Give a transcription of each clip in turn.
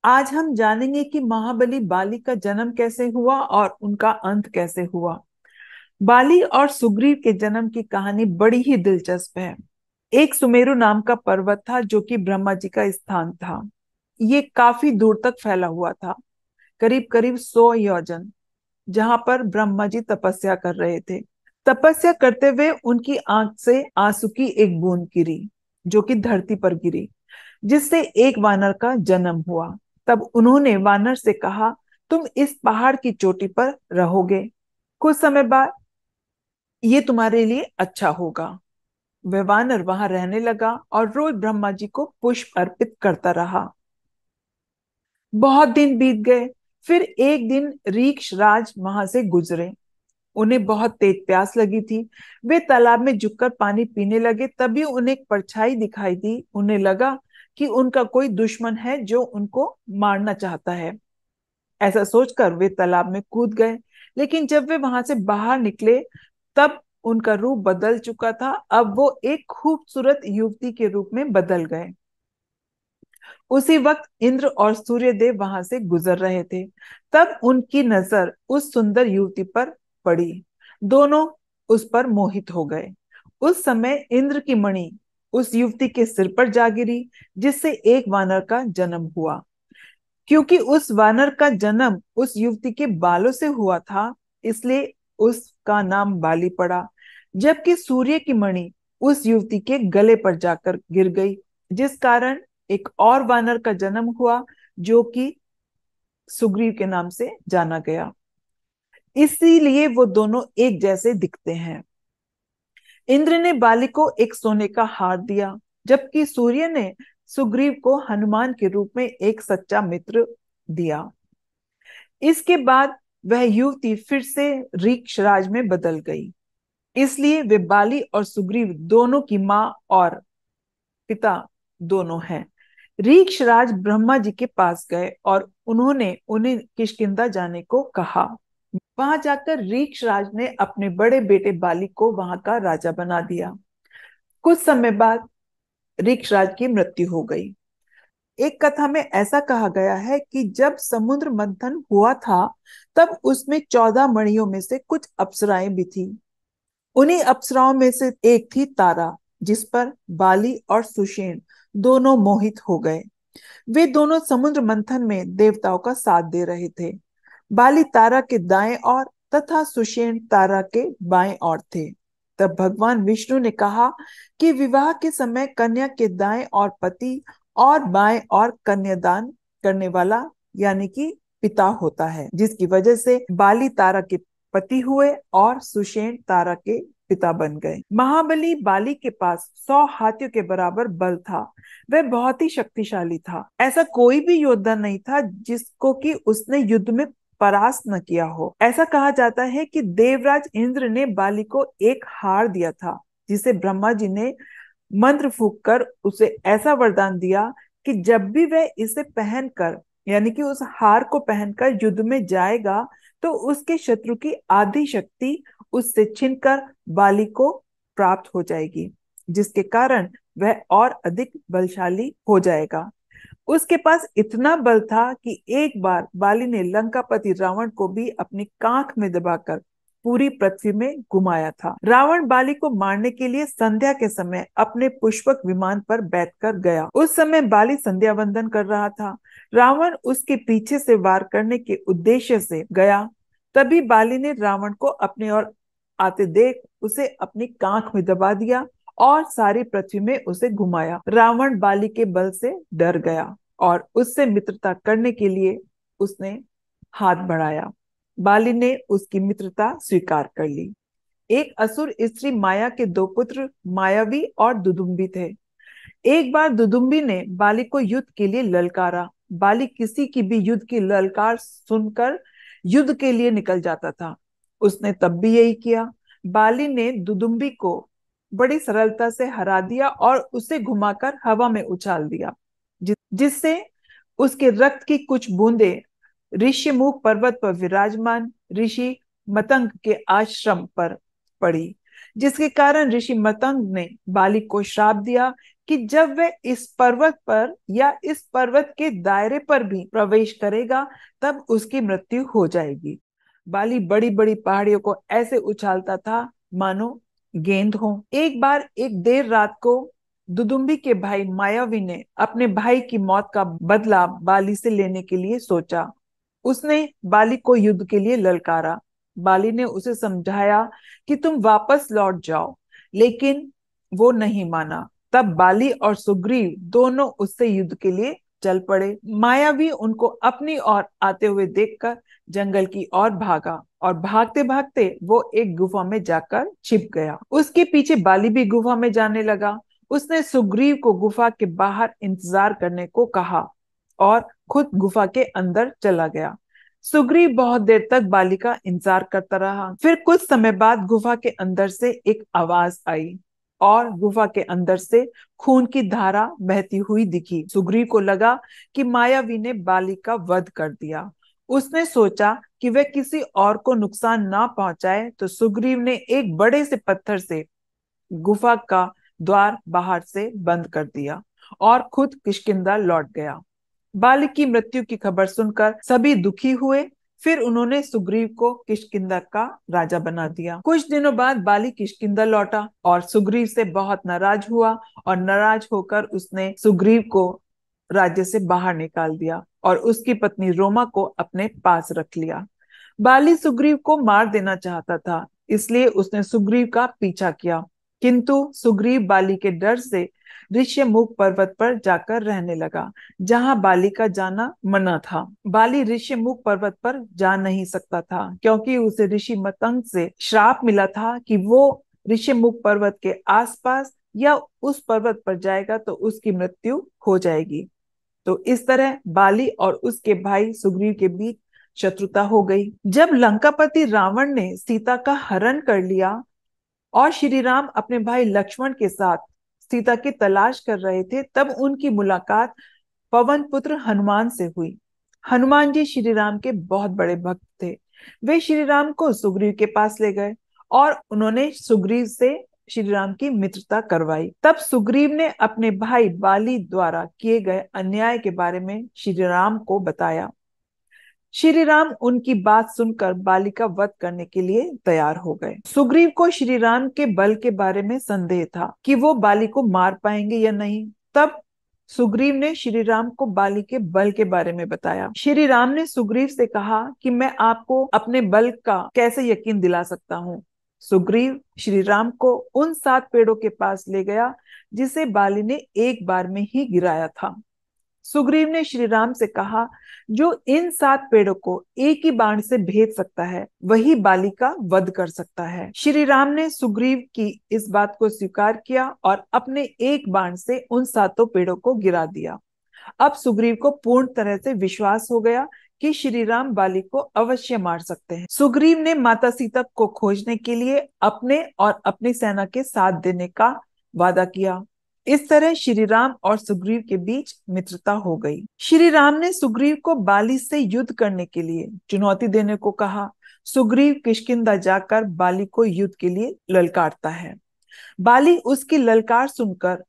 आज हम जानेंगे कि महाबली बाली का जन्म कैसे हुआ और उनका अंत कैसे हुआ। बाली और सुग्रीव के जन्म की कहानी बड़ी ही दिलचस्प है। एक सुमेरु नाम का पर्वत था जो कि ब्रह्मा जी का स्थान था। ये काफी दूर तक फैला हुआ था, करीब करीब 100 योजन, जहां पर ब्रह्मा जी तपस्या कर रहे थे। तपस्या करते हुए उनकी आंख से आंसू की एक बूंद गिरी, जो कि धरती पर गिरी, जिससे एक वानर का जन्म हुआ। तब उन्होंने वानर से कहा, तुम इस पहाड़ की चोटी पर रहोगे, कुछ समय बाद ये तुम्हारे लिए अच्छा होगा। वह वानर वहां रहने लगा और रोज ब्रह्मा जी को पुष्प अर्पित करता रहा। बहुत दिन बीत गए। फिर एक दिन रीक्ष राज वहां से गुजरे। उन्हें बहुत तेज प्यास लगी थी। वे तालाब में झुककर पानी पीने लगे। तभी उन्हें एक परछाई दिखाई दी। उन्हें लगा कि उनका कोई दुश्मन है जो उनको मारना चाहता है। ऐसा सोचकर वे तालाब में कूद गए। लेकिन जब वे वहां से बाहर निकले, तब उनका रूप बदल चुका था। अब वो एक खूबसूरत युवती के रूप में बदल गए। उसी वक्त इंद्र और सूर्यदेव वहां से गुजर रहे थे। तब उनकी नजर उस सुंदर युवती पर पड़ी। दोनों उस पर मोहित हो गए। उस समय इंद्र की मणि उस युवती के सिर पर जा गिरी, जिससे एक वानर का जन्म हुआ। क्योंकि उस वानर का जन्म उस युवती के बालों से हुआ था, इसलिए उसका नाम बाली पड़ा। जबकि सूर्य की मणि उस युवती के गले पर जाकर गिर गई, जिस कारण एक और वानर का जन्म हुआ, जो कि सुग्रीव के नाम से जाना गया। इसीलिए वो दोनों एक जैसे दिखते हैं। इंद्र ने बाली को एक सोने का हार दिया, जबकि सूर्य ने सुग्रीव को हनुमान के रूप में एक सच्चा मित्र दिया। इसके बाद वह युवती फिर से ऋक्षराज में बदल गई। इसलिए वे बाली और सुग्रीव दोनों की माँ और पिता दोनों हैं। ऋक्षराज ब्रह्मा जी के पास गए और उन्होंने उन्हें किष्किंधा जाने को कहा। वहां जाकर ऋक्षराज ने अपने बड़े बेटे बाली को वहां का राजा बना दिया। कुछ समय बाद ऋक्षराज की मृत्यु हो गई। एक कथा में ऐसा कहा गया है कि जब समुद्र मंथन हुआ था, तब उसमें 14 मणियों में से कुछ अप्सराएं भी थी। उन्हीं अप्सराओं में से एक थी तारा, जिस पर बाली और सुषेण दोनों मोहित हो गए। वे दोनों समुद्र मंथन में देवताओं का साथ दे रहे थे। बाली तारा के दाएं ओर तथा सुषेण तारा के बाएं ओर थे। तब भगवान विष्णु ने कहा कि विवाह के समय कन्या के दाएं ओर पति और बाएं ओर कन्यादान करने वाला, यानी कि पिता होता है, जिसकी वजह से बाली तारा के पति हुए और सुषेण तारा के पिता बन गए। महाबली बाली के पास 100 हाथियों के बराबर बल था। वह बहुत ही शक्तिशाली था। ऐसा कोई भी योद्धा नहीं था जिसको कि उसने युद्ध में परास्त न किया हो। ऐसा कहा जाता है कि देवराज इंद्र ने बाली को एक हार दिया था, जिसे ब्रह्मा जी ने मंत्र फूंक कर उसे ऐसा वरदान दिया कि जब भी वह इसे पहनकर, यानी कि उस हार को पहनकर युद्ध में जाएगा, तो उसके शत्रु की आधी शक्ति उससे छीनकर बाली को प्राप्त हो जाएगी, जिसके कारण वह और अधिक बलशाली हो जाएगा। उसके पास इतना बल था कि एक बार बाली ने लंकापति रावण को भी अपनी कांख में दबाकर पूरी पृथ्वी में घुमाया था। रावण बाली को मारने के लिए संध्या के समय अपने पुष्पक विमान पर बैठकर गया। उस समय बाली संध्या वंदन कर रहा था। रावण उसके पीछे से वार करने के उद्देश्य से गया। तभी बाली ने रावण को अपने ओर आते देख उसे अपनी कांख में दबा दिया और सारी पृथ्वी में उसे घुमाया। रावण बाली के बल से डर गया और उससे मित्रता करने के लिए उसने हाथ बढ़ाया। बाली ने उसकी मित्रता स्वीकार कर ली। एक असुर स्त्री माया के दो पुत्र मायावी और दुदुम्बी थे। एक बार दुदुम्बी ने बाली को युद्ध के लिए ललकारा। बाली किसी की भी युद्ध की ललकार सुनकर युद्ध के लिए निकल जाता था। उसने तब भी यही किया। बाली ने दुदुम्बी को बड़ी सरलता से हरा दिया और उसे घुमाकर हवा में उछाल दिया, जिससे उसके रक्त की कुछ बूंदें ऋष्यमुख पर्वत पर विराजमान ऋषि मतंग के आश्रम पर पड़ी, जिसके कारण ऋषि मतंग ने बाली को श्राप दिया कि जब वह इस पर्वत पर या इस पर्वत के दायरे पर भी प्रवेश करेगा तब उसकी मृत्यु हो जाएगी। बाली बड़ी बड़ी पहाड़ियों को ऐसे उछालता था मानो गेंद हो। एक बार एक देर रात को दुदुम्बी के भाई मायावी ने अपने भाई की मौत का बदला बाली से लेने के लिए सोचा। उसने बाली को युद्ध के लिए ललकारा। बाली ने उसे समझाया कि तुम वापस लौट जाओ, लेकिन वो नहीं माना। तब बाली और सुग्रीव दोनों उससे युद्ध के लिए चल पड़े। मायावी उनको अपनी ओर आते हुए देखकर जंगल की ओर भागा और भागते भागते वो एक गुफा में जाकर छिप गया। उसके पीछे बाली भी गुफा में जाने लगा। उसने सुग्रीव को गुफा के बाहर इंतजार करने को कहा और खुद गुफा के अंदर चला गया। सुग्रीव बहुत देर तक बाली का इंतजार करता रहा। फिर कुछ समय बाद गुफा के अंदर से एक आवाज आई और गुफा के अंदर से खून की धारा बहती हुई दिखी। सुग्रीव को लगा कि मायावी ने बाली का वध कर दिया। उसने सोचा कि वह किसी और को नुकसान ना पहुंचाए, तो सुग्रीव ने एक बड़े से पत्थर से गुफा का द्वार बाहर से बंद कर दिया और खुद किष्किंधा लौट गया। बाली की मृत्यु की खबर सुनकर सभी दुखी हुए। फिर उन्होंने सुग्रीव को किष्किंधा का राजा बना दिया। कुछ दिनों बाद बाली किष्किंधा लौटा और सुग्रीव से बहुत नाराज हुआ और नाराज होकर उसने सुग्रीव को राज्य से बाहर निकाल दिया और उसकी पत्नी रोमा को अपने पास रख लिया। बाली सुग्रीव को मार देना चाहता था, इसलिए उसने सुग्रीव का पीछा किया, किंतु सुग्रीव बाली के डर से ऋष्यमुख पर्वत पर जाकर रहने लगा, जहां बाली का जाना मना था। बाली ऋष्यमुख पर्वत पर जा नहीं सकता था, क्योंकि उसे ऋषि मतंग से श्राप मिला था कि वो ऋष्यमुख पर्वत के आसपास या उस पर्वत पर जाएगा तो उसकी मृत्यु हो जाएगी। तो इस तरह बाली और उसके भाई सुग्रीव के बीच शत्रुता हो गई। जब लंकापति रावण ने सीता का हरण कर लिया और श्री राम अपने भाई लक्ष्मण के साथ सीता की तलाश कर रहे थे, तब उनकी मुलाकात पवन पुत्र हनुमान से हुई। हनुमान जी श्री राम के बहुत बड़े भक्त थे। वे श्री राम को सुग्रीव के पास ले गए और उन्होंने सुग्रीव से श्री राम की मित्रता करवाई। तब सुग्रीव ने अपने भाई बाली द्वारा किए गए अन्याय के बारे में श्री राम को बताया। श्री राम उनकी बात सुनकर बाली का वध करने के लिए तैयार हो गए। सुग्रीव को श्री राम के बल के बारे में संदेह था कि वो बाली को मार पाएंगे या नहीं। तब सुग्रीव ने श्री राम को बाली के बल के बारे में बताया। श्री राम ने सुग्रीव से कहा कि मैं आपको अपने बल का कैसे यकीन दिला सकता हूँ। सुग्रीव श्री राम को उन 7 पेड़ों के पास ले गया जिसे बाली ने एक बार में ही गिराया था। सुग्रीव ने श्री राम से कहा, जो इन 7 पेड़ों को एक ही बाण से भेद सकता है वही बाली का वध कर सकता है। श्री राम ने सुग्रीव की इस बात को स्वीकार किया और अपने एक बाण से उन 7 पेड़ों को गिरा दिया। अब सुग्रीव को पूर्ण तरह से विश्वास हो गया कि श्री राम बाली को अवश्य मार सकते हैं। सुग्रीव ने माता सीता को खोजने के लिए अपने और अपनी सेना के साथ देने का वादा किया। इस तरह श्री राम और सुग्रीव के बीच मित्रता हो गई। श्री राम ने सुग्रीव को बाली से युद्ध करने के लिए चुनौती देने को कहा। सुग्रीव किष्किंधा जाकर बाली को युद्ध के लिए ललकारता है। बाली उसकी ललकार सुनकर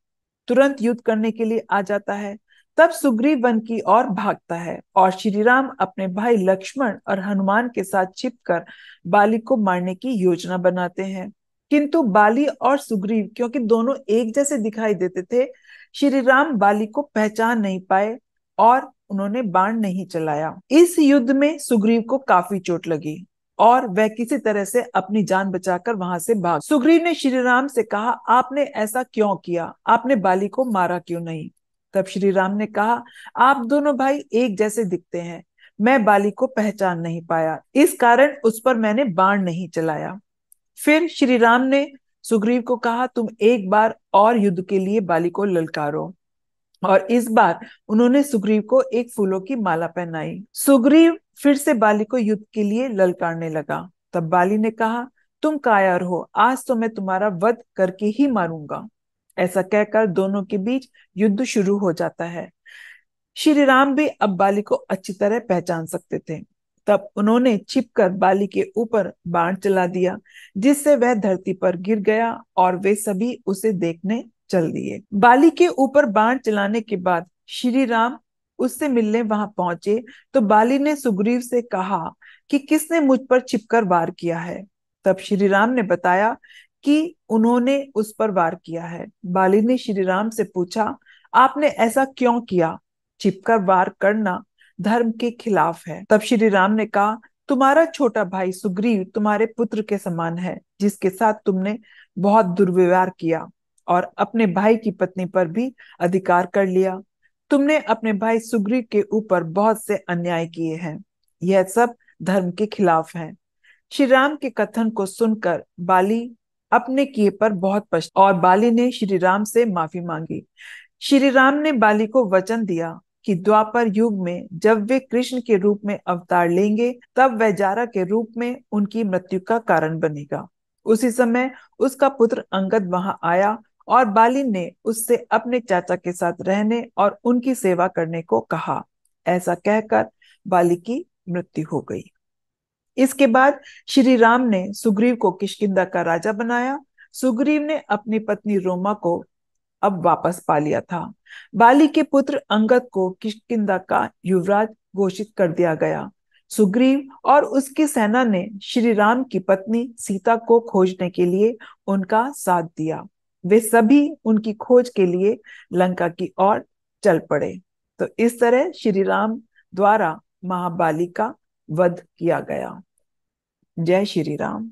तुरंत युद्ध करने के लिए आ जाता है। तब सुग्रीव वन की ओर भागता है और श्री राम अपने भाई लक्ष्मण और हनुमान के साथ छिपकर बाली को मारने की योजना बनाते हैं। किंतु बाली और सुग्रीव क्योंकि दोनों एक जैसे दिखाई देते थे, श्री राम बाली को पहचान नहीं पाए और उन्होंने बाण नहीं चलाया। इस युद्ध में सुग्रीव को काफी चोट लगी और वह किसी तरह से अपनी जान बचाकर वहां से भाग। सुग्रीव ने श्री राम से कहा, आपने ऐसा क्यों किया? आपने बाली को मारा क्यों नहीं? तब श्री राम ने कहा, आप दोनों भाई एक जैसे दिखते हैं, मैं बाली को पहचान नहीं पाया, इस कारण उस पर मैंने बाण नहीं चलाया। फिर श्री राम ने सुग्रीव को कहा, तुम एक बार और युद्ध के लिए बाली को ललकारो। और इस बार उन्होंने सुग्रीव को एक फूलों की माला पहनाई। सुग्रीव फिर से बाली को युद्ध के लिए ललकारने लगा। तब बाली ने कहा, तुम कायर हो, आज तो मैं तुम्हारा वध करके ही मारूंगा। ऐसा कहकर दोनों के बीच युद्ध शुरू हो जाता है। श्री राम भी अब बाली को अच्छी तरह पहचान सकते थे। तब उन्होंने छिपकर बाली के ऊपर बाण चला दिया, जिससे वह धरती पर गिर गया और वे सभी उसे देखने चल दिए। बाली के ऊपर बाण चलाने के बाद श्री राम उससे मिलने वहां पहुंचे तो बाली ने सुग्रीव से कहा कि किसने मुझ पर छिपकर वार किया है। तब श्री राम ने बताया कि उन्होंने उस पर वार किया है। बाली ने श्री राम से पूछा, आपने ऐसा क्यों किया? छिपकर वार करना धर्म के खिलाफ है। तब श्री राम ने कहा, तुम्हारा छोटा भाई सुग्रीव तुम्हारे पुत्र के समान है, जिसके साथ तुमने बहुत दुर्व्यवहार किया और अपने भाई की पत्नी पर भी अधिकार कर लिया। तुमने अपने भाई सुग्रीव के ऊपर बहुत से अन्याय किए हैं। यह सब धर्म के खिलाफ है। श्री राम के कथन को सुनकर बाली अपने किए पर बहुत पछताया और बाली ने श्री राम से माफी मांगी। श्री राम ने बाली को वचन दिया कि द्वापर युग में जब वे कृष्ण के रूप में अवतार लेंगे तब वह जारा के रूप में उनकी मृत्यु का कारण बनेगा। उसी समय उसका पुत्र अंगद वहां आया और बाली ने उससे अपने चाचा के साथ रहने और उनकी सेवा करने को कहा। ऐसा कहकर बाली की मृत्यु हो गई। इसके बाद श्री राम ने सुग्रीव को किष्किंधा का राजा बनाया। सुग्रीव ने अपनी पत्नी रोमा को अब वापस पा लिया था। बाली के पुत्र अंगद को किष्किंधा का युवराज घोषित कर दिया गया। सुग्रीव और उसकी सेना ने श्री राम की पत्नी सीता को खोजने के लिए उनका साथ दिया। वे सभी उनकी खोज के लिए लंका की ओर चल पड़े। तो इस तरह श्री राम द्वारा महाबाली का वध किया गया। जय श्री राम।